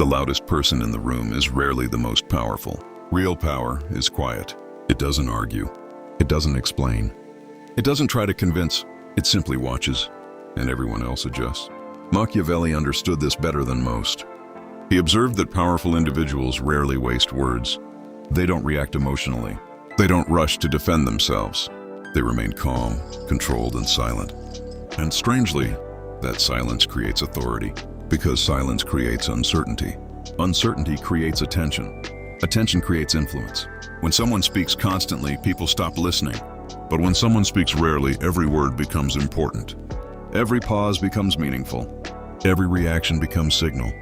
The loudest person in the room is rarely the most powerful. Real power is quiet. It doesn't argue. It doesn't explain. It doesn't try to convince. It simply watches, and everyone else adjusts. Machiavelli understood this better than most. He observed that powerful individuals rarely waste words. They don't react emotionally. They don't rush to defend themselves. They remain calm, controlled, and silent. And strangely, that silence creates authority, because silence creates uncertainty. Uncertainty creates attention. Attention creates influence. When someone speaks constantly, people stop listening. But when someone speaks rarely, every word becomes important. Every pause becomes meaningful. Every reaction becomes signal.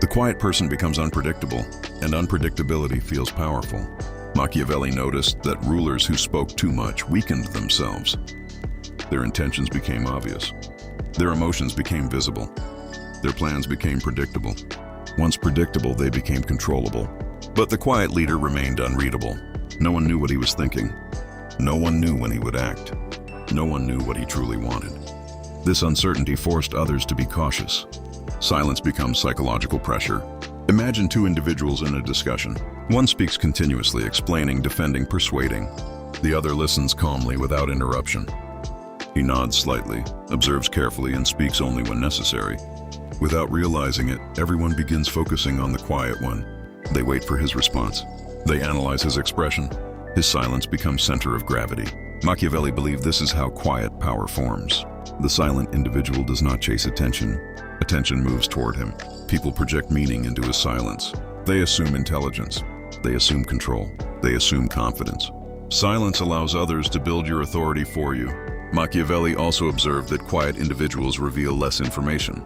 The quiet person becomes unpredictable, and unpredictability feels powerful. Machiavelli noticed that rulers who spoke too much weakened themselves. Their intentions became obvious. Their emotions became visible. Their plans became predictable. Once predictable, they became controllable. But the quiet leader remained unreadable. No one knew what he was thinking. No one knew when he would act. No one knew what he truly wanted. This uncertainty forced others to be cautious. Silence becomes psychological pressure. Imagine two individuals in a discussion. One speaks continuously, explaining, defending, persuading. The other listens calmly without interruption. He nods slightly, observes carefully, and speaks only when necessary. Without realizing it, everyone begins focusing on the quiet one. They wait for his response. They analyze his expression. His silence becomes center of gravity. Machiavelli believed this is how quiet power forms. The silent individual does not chase attention. Attention moves toward him. People project meaning into his silence. They assume intelligence. They assume control. They assume confidence. Silence allows others to build your authority for you. Machiavelli also observed that quiet individuals reveal less information.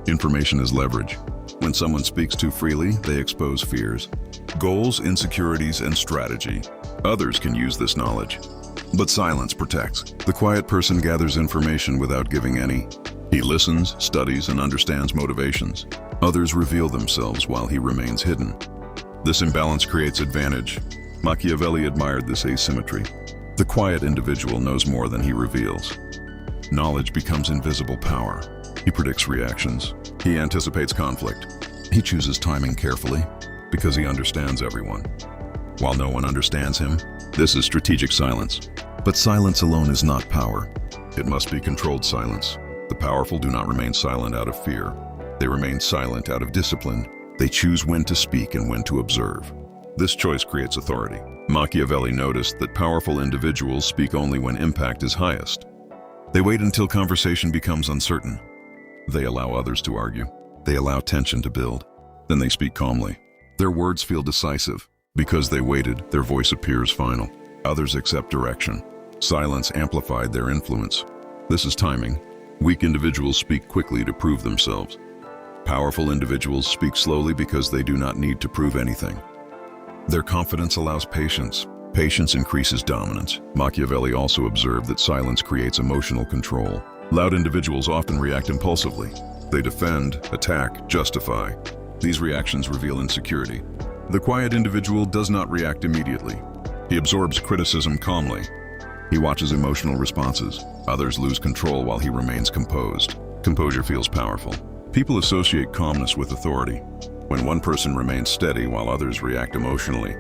Information is leverage. When someone speaks too freely, they expose fears, goals, insecurities, and strategy. Others can use this knowledge. But silence protects. The quiet person gathers information without giving any. He listens, studies, and understands motivations. Others reveal themselves while he remains hidden. This imbalance creates advantage. Machiavelli admired this asymmetry. The quiet individual knows more than he reveals. Knowledge becomes invisible power. He predicts reactions. He anticipates conflict. He chooses timing carefully because he understands everyone. While no one understands him, this is strategic silence. But silence alone is not power. It must be controlled silence. The powerful do not remain silent out of fear. They remain silent out of discipline. They choose when to speak and when to observe. This choice creates authority. Machiavelli noticed that powerful individuals speak only when impact is highest. They wait until conversation becomes uncertain. They allow others to argue. They allow tension to build. Then they speak calmly. Their words feel decisive. Because they waited, their voice appears final. Others accept direction. Silence amplified their influence. This is timing. Weak individuals speak quickly to prove themselves. Powerful individuals speak slowly because they do not need to prove anything. Their confidence allows patience. Patience increases dominance. Machiavelli also observed that silence creates emotional control. Loud individuals often react impulsively. They defend, attack, justify. These reactions reveal insecurity. The quiet individual does not react immediately. He absorbs criticism calmly. He watches emotional responses. Others lose control while he remains composed. Composure feels powerful. People associate calmness with authority. When one person remains steady while others react emotionally,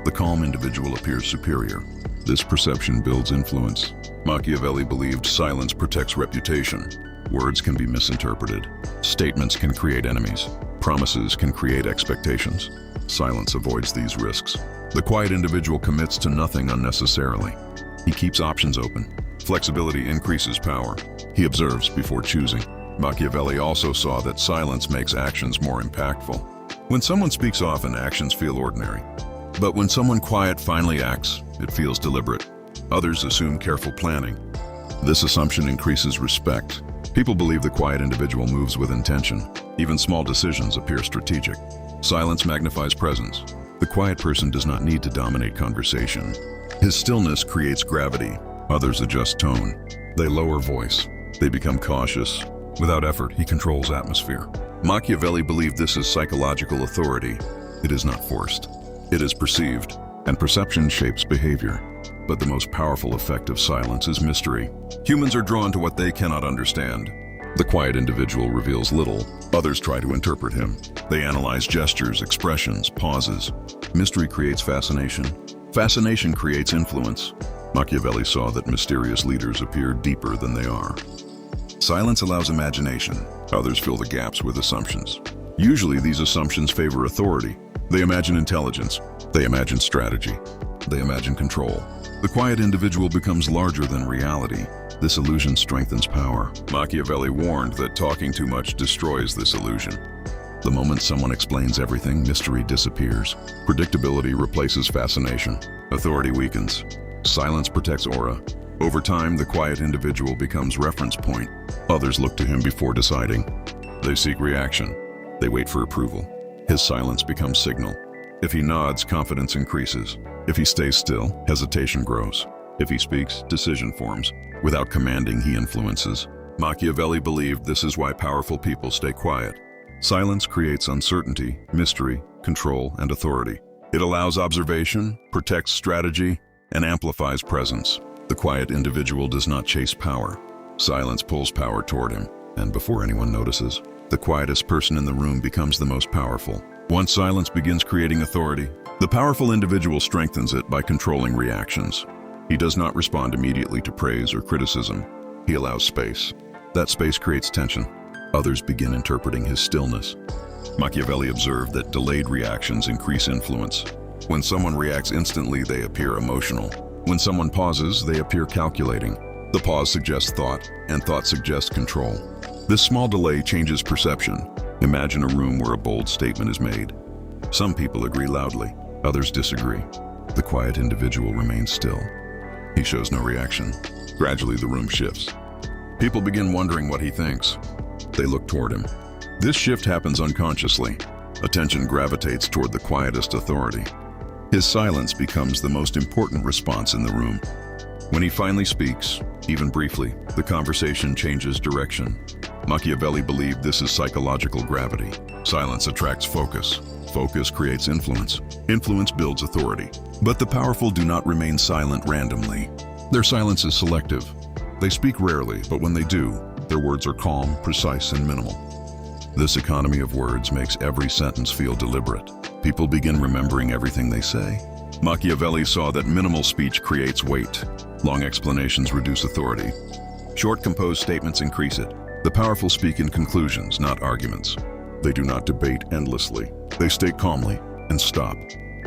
the calm individual appears superior. This perception builds influence. Machiavelli believed silence protects reputation. Words can be misinterpreted. Statements can create enemies. Promises can create expectations. Silence avoids these risks. The quiet individual commits to nothing unnecessarily. He keeps options open. Flexibility increases power. He observes before choosing. Machiavelli also saw that silence makes actions more impactful. When someone speaks often, actions feel ordinary. But when someone quiet finally acts, it feels deliberate. Others assume careful planning. This assumption increases respect. People believe the quiet individual moves with intention. Even small decisions appear strategic. Silence magnifies presence. The quiet person does not need to dominate conversation. His stillness creates gravity. Others adjust tone. They lower voice. They become cautious. Without effort, he controls atmosphere. Machiavelli believed this is psychological authority. It is not forced. It is perceived, and perception shapes behavior. But the most powerful effect of silence is mystery. Humans are drawn to what they cannot understand. The quiet individual reveals little. Others try to interpret him. They analyze gestures, expressions, pauses. Mystery creates fascination. Fascination creates influence. Machiavelli saw that mysterious leaders appear deeper than they are. Silence allows imagination. Others fill the gaps with assumptions. Usually these assumptions favor authority. They imagine intelligence. They imagine strategy. They imagine control. The quiet individual becomes larger than reality. This illusion strengthens power. Machiavelli warned that talking too much destroys this illusion. The moment someone explains everything, mystery disappears. Predictability replaces fascination. Authority weakens. Silence protects aura. Over time, the quiet individual becomes reference point. Others look to him before deciding. They seek reaction. They wait for approval. His silence becomes signal. If he nods, confidence increases. If he stays still, hesitation grows. If he speaks, decision forms. Without commanding, he influences. Machiavelli believed this is why powerful people stay quiet. Silence creates uncertainty, mystery, control, and authority. It allows observation, protects strategy, and amplifies presence. The quiet individual does not chase power. Silence pulls power toward him, and before anyone notices, the quietest person in the room becomes the most powerful. Once silence begins creating authority, the powerful individual strengthens it by controlling reactions. He does not respond immediately to praise or criticism. He allows space. That space creates tension. Others begin interpreting his stillness. Machiavelli observed that delayed reactions increase influence. When someone reacts instantly, they appear emotional. When someone pauses, they appear calculating. The pause suggests thought, and thought suggests control. This small delay changes perception. Imagine a room where a bold statement is made. Some people agree loudly, others disagree. The quiet individual remains still. He shows no reaction. Gradually, the room shifts. People begin wondering what he thinks. They look toward him. This shift happens unconsciously. Attention gravitates toward the quietest authority. His silence becomes the most important response in the room. When he finally speaks, even briefly, the conversation changes direction. Machiavelli believed this is psychological gravity. Silence attracts focus. Focus creates influence. Influence builds authority. But the powerful do not remain silent randomly. Their silence is selective. They speak rarely, but when they do, their words are calm, precise, and minimal. This economy of words makes every sentence feel deliberate. People begin remembering everything they say. Machiavelli saw that minimal speech creates weight. Long explanations reduce authority. Short, composed statements increase it. The powerful speak in conclusions, not arguments. They do not debate endlessly. They state calmly and stop.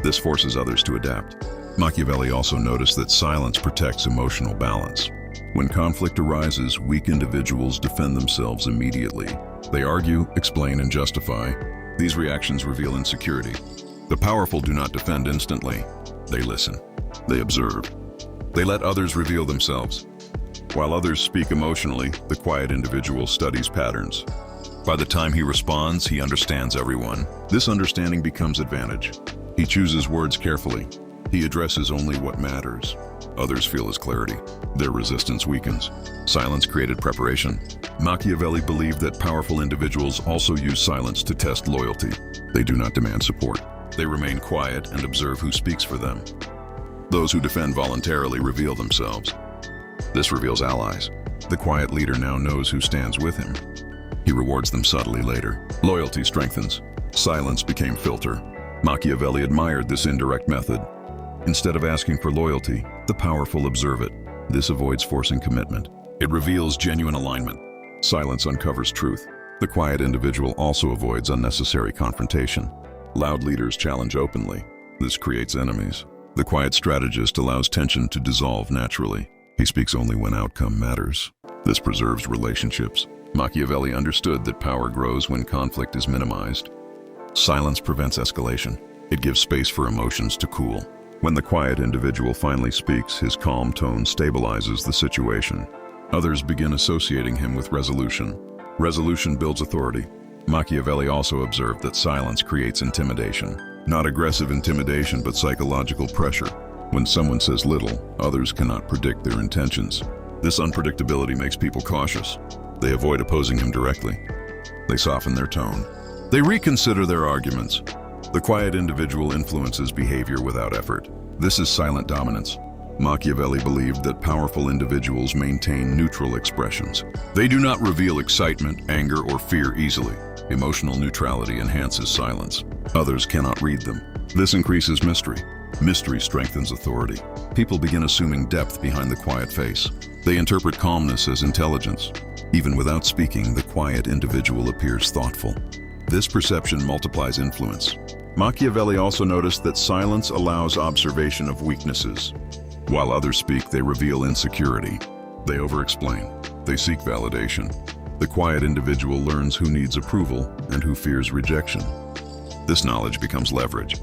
This forces others to adapt. Machiavelli also noticed that silence protects emotional balance. When conflict arises, weak individuals defend themselves immediately. They argue, explain, and justify. These reactions reveal insecurity. The powerful do not defend instantly. They listen. They observe. They let others reveal themselves. While others speak emotionally, the quiet individual studies patterns. By the time he responds, he understands everyone. This understanding becomes advantage. He chooses words carefully. He addresses only what matters. Others feel his clarity. Their resistance weakens. Silence created preparation. Machiavelli believed that powerful individuals also use silence to test loyalty. They do not demand support. They remain quiet and observe who speaks for them. Those who defend voluntarily reveal themselves. This reveals allies. The quiet leader now knows who stands with him. He rewards them subtly later. Loyalty strengthens. Silence became filter. Machiavelli admired this indirect method. Instead of asking for loyalty, the powerful observe it. This avoids forcing commitment. It reveals genuine alignment. Silence uncovers truth. The quiet individual also avoids unnecessary confrontation. Loud leaders challenge openly. This creates enemies. The quiet strategist allows tension to dissolve naturally. He speaks only when outcome matters. This preserves relationships. Machiavelli understood that power grows when conflict is minimized. Silence prevents escalation. It gives space for emotions to cool. When the quiet individual finally speaks, his calm tone stabilizes the situation. Others begin associating him with resolution. Resolution builds authority. Machiavelli also observed that silence creates intimidation. Not aggressive intimidation, but psychological pressure. When someone says little, others cannot predict their intentions. This unpredictability makes people cautious. They avoid opposing him directly. They soften their tone. They reconsider their arguments. The quiet individual influences behavior without effort. This is silent dominance. Machiavelli believed that powerful individuals maintain neutral expressions. They do not reveal excitement, anger, or fear easily. Emotional neutrality enhances silence. Others cannot read them. This increases mystery. Mystery strengthens authority. People begin assuming depth behind the quiet face. They interpret calmness as intelligence. Even without speaking, the quiet individual appears thoughtful. This perception multiplies influence. Machiavelli also noticed that silence allows observation of weaknesses. While others speak, they reveal insecurity. They over-explain. They seek validation. The quiet individual learns who needs approval and who fears rejection. This knowledge becomes leverage.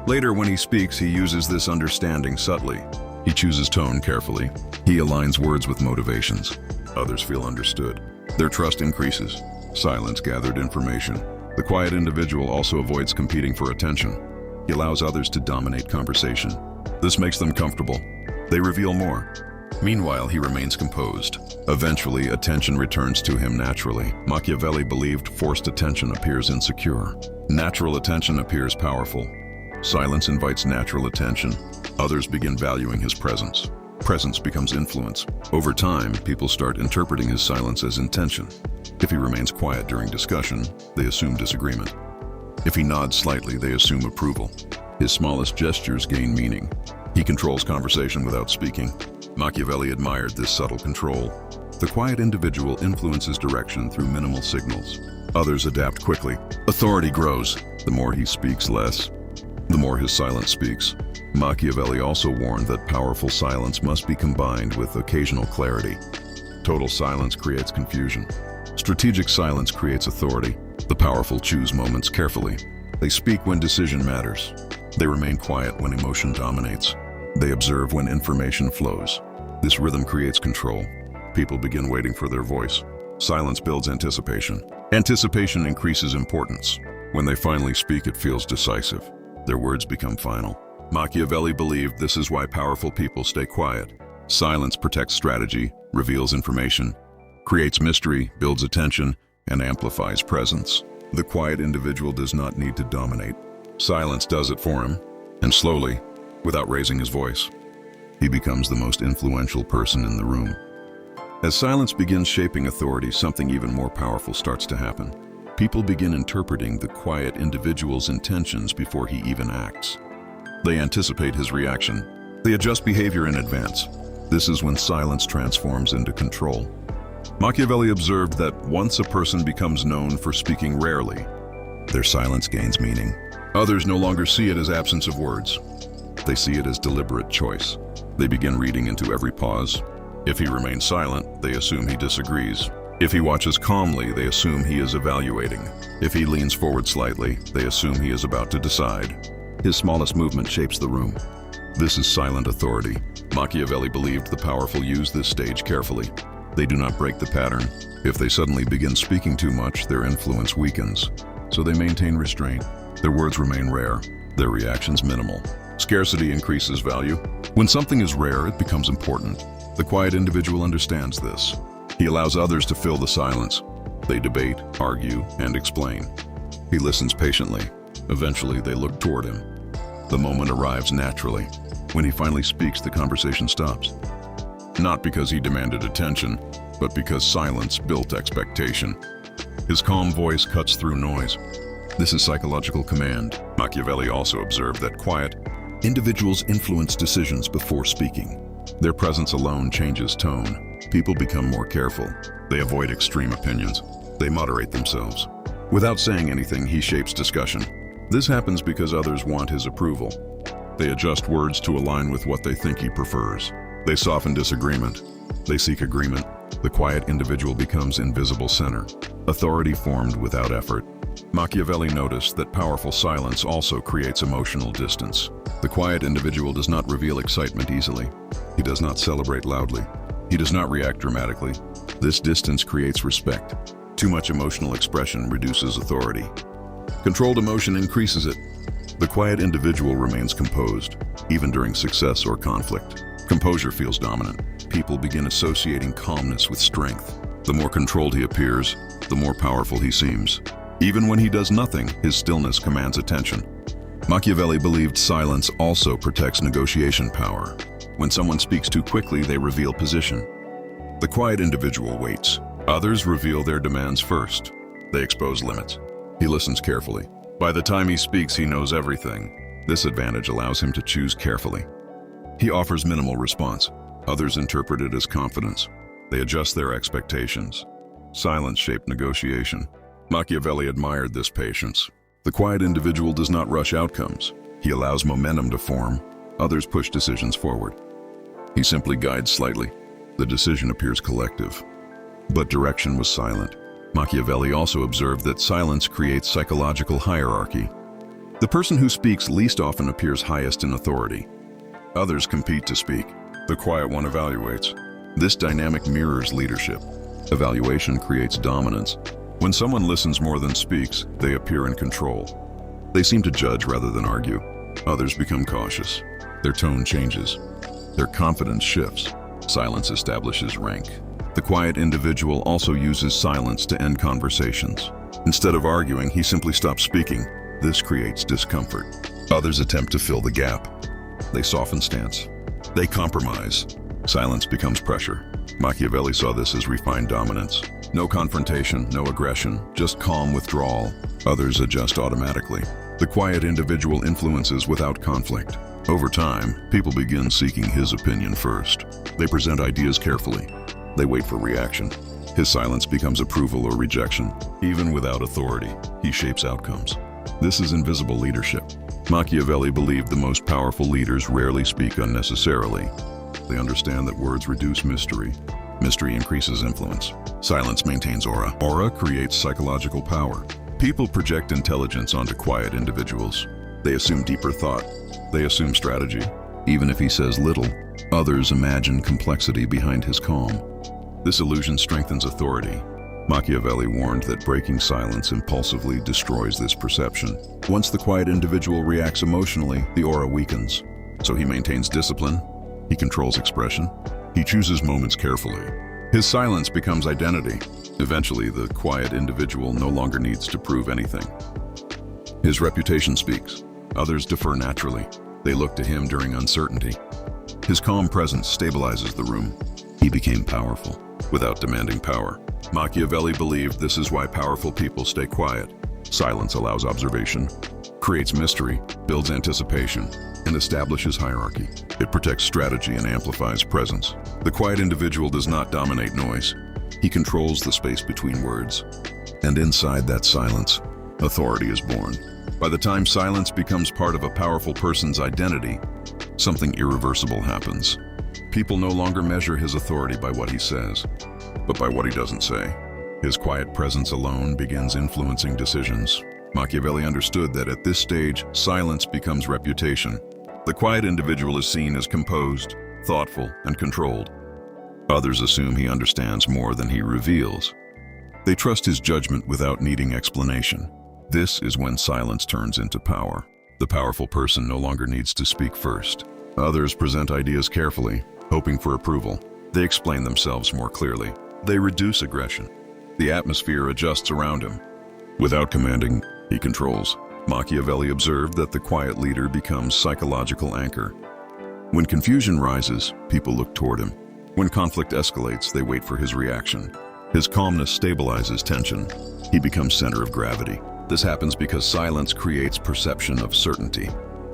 Later, when he speaks, he uses this understanding subtly. He chooses tone carefully. He aligns words with motivations. Others feel understood. Their trust increases. Silence gathered information. The quiet individual also avoids competing for attention. He allows others to dominate conversation. This makes them comfortable. They reveal more. Meanwhile, he remains composed. Eventually, attention returns to him naturally. Machiavelli believed forced attention appears insecure. Natural attention appears powerful. Silence invites natural attention. Others begin valuing his presence. Presence becomes influence. Over time, people start interpreting his silence as intention. If he remains quiet during discussion, they assume disagreement. If he nods slightly, they assume approval. His smallest gestures gain meaning. He controls conversation without speaking. Machiavelli admired this subtle control. The quiet individual influences direction through minimal signals. Others adapt quickly. Authority grows. The more he speaks less, the more his silence speaks. Machiavelli also warned that powerful silence must be combined with occasional clarity. Total silence creates confusion. Strategic silence creates authority. The powerful choose moments carefully. They speak when decision matters. They remain quiet when emotion dominates. They observe when information flows. This rhythm creates control. People begin waiting for their voice. Silence builds anticipation. Anticipation increases importance. When they finally speak, it feels decisive. Their words become final. Machiavelli believed this is why powerful people stay quiet. Silence protects strategy, reveals information, creates mystery, builds attention, and amplifies presence. The quiet individual does not need to dominate. Silence does it for him, and slowly, without raising his voice, he becomes the most influential person in the room. As silence begins shaping authority, something even more powerful starts to happen. People begin interpreting the quiet individual's intentions before he even acts. They anticipate his reaction. They adjust behavior in advance. This is when silence transforms into control. Machiavelli observed that once a person becomes known for speaking rarely, their silence gains meaning. Others no longer see it as absence of words. They see it as deliberate choice. They begin reading into every pause. If he remains silent, they assume he disagrees. If he watches calmly, they assume he is evaluating. If he leans forward slightly, they assume he is about to decide. His smallest movement shapes the room. This is silent authority. Machiavelli believed the powerful use this stage carefully. They do not break the pattern. If they suddenly begin speaking too much, their influence weakens. So they maintain restraint. Their words remain rare. Their reactions minimal. Scarcity increases value. When something is rare, it becomes important. The quiet individual understands this. He allows others to fill the silence. They debate, argue, and explain. He listens patiently. Eventually, they look toward him. The moment arrives naturally. When he finally speaks, the conversation stops. Not because he demanded attention, but because silence built expectation. His calm voice cuts through noise. This is psychological command. Machiavelli also observed that quiet individuals influence decisions before speaking. Their presence alone changes tone. People become more careful. They avoid extreme opinions. They moderate themselves. Without saying anything, he shapes discussion. This happens because others want his approval. They adjust words to align with what they think he prefers. They soften disagreement. They seek agreement. The quiet individual becomes invisible center. Authority formed without effort. Machiavelli noticed that powerful silence also creates emotional distance. The quiet individual does not reveal excitement easily. He does not celebrate loudly. He does not react dramatically. This distance creates respect. Too much emotional expression reduces authority. Controlled emotion increases it. The quiet individual remains composed, even during success or conflict. Composure feels dominant. People begin associating calmness with strength. The more controlled he appears, the more powerful he seems. Even when he does nothing, his stillness commands attention. Machiavelli believed silence also protects negotiation power. When someone speaks too quickly, they reveal position. The quiet individual waits. Others reveal their demands first. They expose limits. He listens carefully. By the time he speaks, he knows everything. This advantage allows him to choose carefully. He offers minimal response. Others interpret it as confidence. They adjust their expectations. Silence shaped negotiation. Machiavelli admired this patience. The quiet individual does not rush outcomes. He allows momentum to form. Others push decisions forward. He simply guides slightly. The decision appears collective. But direction was silent. Machiavelli also observed that silence creates psychological hierarchy. The person who speaks least often appears highest in authority. Others compete to speak. The quiet one evaluates. This dynamic mirrors leadership. Evaluation creates dominance. When someone listens more than speaks, they appear in control. They seem to judge rather than argue. Others become cautious. Their tone changes. Their confidence shifts. Silence establishes rank. The quiet individual also uses silence to end conversations. Instead of arguing, he simply stops speaking. This creates discomfort. Others attempt to fill the gap. They soften stance. They compromise. Silence becomes pressure. Machiavelli saw this as refined dominance. No confrontation, no aggression, just calm withdrawal. Others adjust automatically. The quiet individual influences without conflict. Over time, people begin seeking his opinion first. They present ideas carefully. They wait for reaction. His silence becomes approval or rejection. Even without authority, he shapes outcomes. This is invisible leadership. Machiavelli believed the most powerful leaders rarely speak unnecessarily. They understand that words reduce mystery. Mystery increases influence. Silence maintains aura. Aura creates psychological power. People project intelligence onto quiet individuals. They assume deeper thought. They assume strategy. Even if he says little, others imagine complexity behind his calm. This illusion strengthens authority. Machiavelli warned that breaking silence impulsively destroys this perception. Once the quiet individual reacts emotionally, the aura weakens. So he maintains discipline. He controls expression. He chooses moments carefully. His silence becomes identity. Eventually, the quiet individual no longer needs to prove anything. His reputation speaks. Others defer naturally. They look to him during uncertainty. His calm presence stabilizes the room. He became powerful without demanding power. Machiavelli believed this is why powerful people stay quiet. Silence allows observation, creates mystery, builds anticipation, and establishes hierarchy. It protects strategy and amplifies presence. The quiet individual does not dominate noise. He controls the space between words. And inside that silence, authority is born. By the time silence becomes part of a powerful person's identity, something irreversible happens. People no longer measure his authority by what he says, but by what he doesn't say. His quiet presence alone begins influencing decisions. Machiavelli understood that at this stage, silence becomes reputation. The quiet individual is seen as composed, thoughtful, and controlled. Others assume he understands more than he reveals. They trust his judgment without needing explanation. This is when silence turns into power. The powerful person no longer needs to speak first. Others present ideas carefully, hoping for approval. They explain themselves more clearly. They reduce aggression. The atmosphere adjusts around him. Without commanding, he controls. Machiavelli observed that the quiet leader becomes psychological anchor. When confusion rises, people look toward him. When conflict escalates, they wait for his reaction. His calmness stabilizes tension. He becomes center of gravity. This happens because silence creates perception of certainty.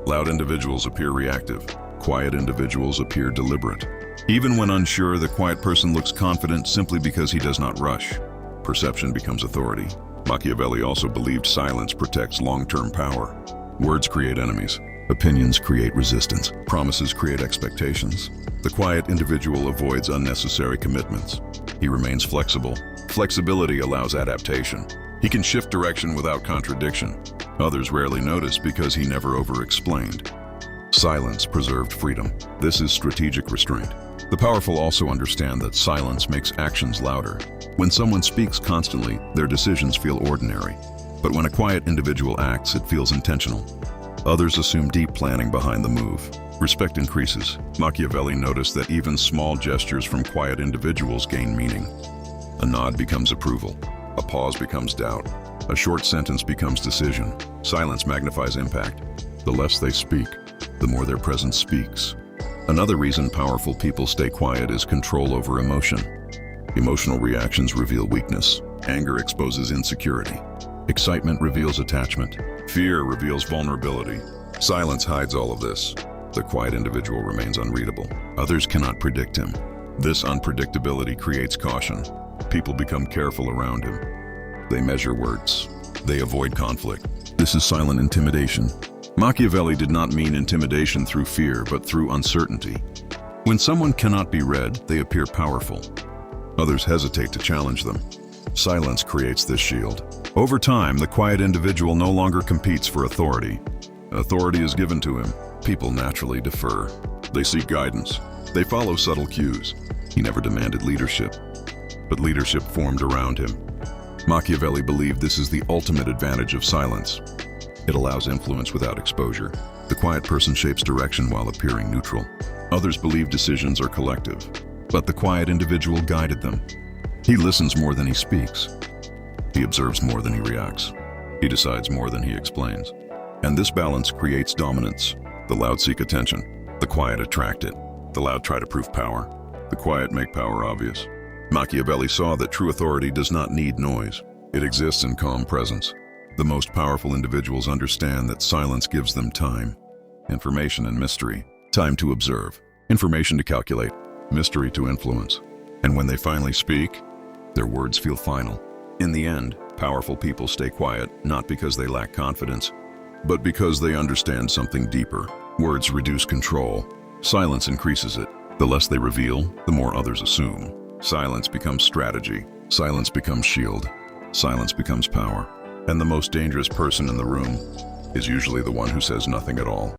Loud individuals appear reactive. Quiet individuals appear deliberate. Even when unsure, the quiet person looks confident simply because he does not rush. Perception becomes authority. Machiavelli also believed silence protects long-term power. Words create enemies. Opinions create resistance. Promises create expectations. The quiet individual avoids unnecessary commitments. He remains flexible. Flexibility allows adaptation. He can shift direction without contradiction. Others rarely notice because he never over-explained. Silence preserved freedom. This is strategic restraint. The powerful also understand that silence makes actions louder. When someone speaks constantly, their decisions feel ordinary. But when a quiet individual acts, it feels intentional. Others assume deep planning behind the move. Respect increases. Machiavelli noticed that even small gestures from quiet individuals gain meaning. A nod becomes approval. A pause becomes doubt. A short sentence becomes decision. Silence magnifies impact. The less they speak, the more their presence speaks. Another reason powerful people stay quiet is control over emotion. Emotional reactions reveal weakness. Anger exposes insecurity. Excitement reveals attachment. Fear reveals vulnerability. Silence hides all of this. The quiet individual remains unreadable. Others cannot predict him. This unpredictability creates caution. People become careful around him. They measure words. They avoid conflict. This is silent intimidation. Machiavelli did not mean intimidation through fear, but through uncertainty. When someone cannot be read, they appear powerful. Others hesitate to challenge them. Silence creates this shield. Over time, the quiet individual no longer competes for authority. Authority is given to him. People naturally defer. They seek guidance. They follow subtle cues. He never demanded leadership, but leadership formed around him. Machiavelli believed this is the ultimate advantage of silence. It allows influence without exposure. The quiet person shapes direction while appearing neutral. Others believe decisions are collective, but the quiet individual guided them. He listens more than he speaks. He observes more than he reacts. He decides more than he explains. And this balance creates dominance. The loud seek attention. The quiet attract it. The loud try to prove power. The quiet make power obvious. Machiavelli saw that true authority does not need noise. It exists in calm presence. The most powerful individuals understand that silence gives them time, information and mystery. Time to observe, information to calculate, mystery to influence. And when they finally speak, their words feel final. In the end, powerful people stay quiet, not because they lack confidence, but because they understand something deeper. Words reduce control. Silence increases it. The less they reveal, the more others assume. Silence becomes strategy. Silence becomes shield. Silence becomes power. And the most dangerous person in the room is usually the one who says nothing at all.